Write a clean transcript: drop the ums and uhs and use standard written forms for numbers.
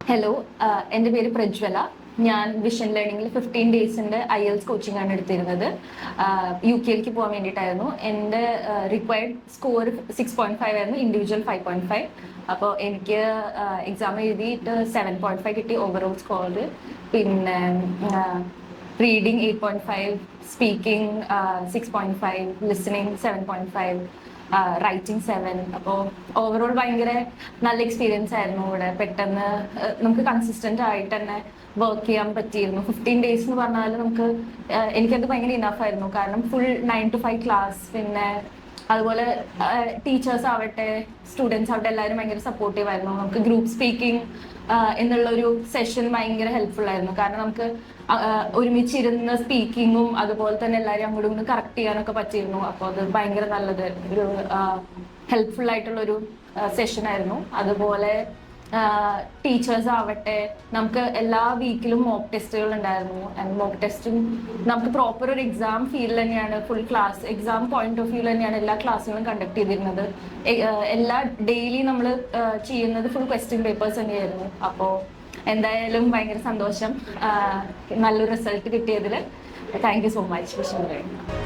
Hello, എൻ്റെ പേര് പ്രജ്വല. ഞാൻ വിഷൻ ലേണിംഗിൽ 15 ഡേയ്സിൻ്റെ IELTS കോച്ചിങ് ആണ് എടുത്തിരുന്നത്. UK പോകാൻ വേണ്ടിയിട്ടായിരുന്നു. എൻ്റെ റിക്വയർഡ് സ്കോർ 6.5 ആയിരുന്നു, ഇൻഡിവിജ്വൽ 5.5. അപ്പോൾ എനിക്ക് എക്സാം എഴുതിയിട്ട് 7.5 കിട്ടി ഓവറോൾ സ്കോർ. പിന്നെ റീഡിങ് 8.5, സ്പീക്കിംഗ് 6.5, ലിസണിങ് 7.5, റൈറ്റിംഗ് 7. അപ്പോൾ ഓവറോൾ ഭയങ്കര നല്ല എക്സ്പീരിയൻസ് ആയിരുന്നു. ഇവിടെ പെട്ടെന്ന് നമുക്ക് കൺസിസ്റ്റന്റ് ആയിട്ട് തന്നെ വർക്ക് ചെയ്യാൻ പറ്റിയിരുന്നു. 15 ഡേയ്സ് എന്ന് പറഞ്ഞാൽ എനിക്കത് ഭയങ്കര ഇനഫ് ആയിരുന്നു. കാരണം ഫുൾ 9 to 5 ക്ലാസ്, പിന്നെ അതുപോലെ ടീച്ചേഴ്സ് ആവട്ടെ സ്റ്റുഡൻസ് ആവട്ടെ എല്ലാവരും ഭയങ്കര സപ്പോർട്ടീവ് ആയിരുന്നു. നമുക്ക് ഗ്രൂപ്പ് സ്പീക്കിംഗ് എന്നുള്ളൊരു സെഷൻ ഭയങ്കര ഹെൽപ്ഫുൾ ആയിരുന്നു. കാരണം നമുക്ക് ഒരുമിച്ചിരുന്ന് സ്പീക്കിങ്ങും അതുപോലെ തന്നെ എല്ലാവരും അങ്ങോട്ടും ഇങ്ങോട്ടും കറക്റ്റ് ചെയ്യാനൊക്കെ പറ്റിയിരുന്നു. അപ്പോൾ അത് ഭയങ്കര നല്ലത് ഒരു ഹെൽപ്ഫുൾ ആയിട്ടുള്ളൊരു സെഷൻ ആയിരുന്നു. അതുപോലെ ടീച്ചേഴ്സ് ആവട്ടെ നമുക്ക് എല്ലാ വീക്കിലും മോക്ക് ടെസ്റ്റുകൾ ഉണ്ടായിരുന്നു. ആൻഡ് മോക്ക് ടെസ്റ്റും നമുക്ക് പ്രോപ്പർ ഒരു എക്സാം ഫീൽ തന്നെയാണ്, full class exam point of view തന്നെയാണ് എല്ലാ ക്ലാസ്സുകളും കണ്ടക്ട് ചെയ്തിരുന്നത്. എല്ലാ ഡെയിലി നമ്മൾ ചെയ്യുന്നത് ഫുൾ ക്വസ്റ്റ്യൻ പേപ്പേഴ്സ് തന്നെയായിരുന്നു. അപ്പോൾ എന്തായാലും ഭയങ്കര സന്തോഷം നല്ലൊരു റിസൾട്ട് കിട്ടിയതിൽ. Thank you so much vision learning.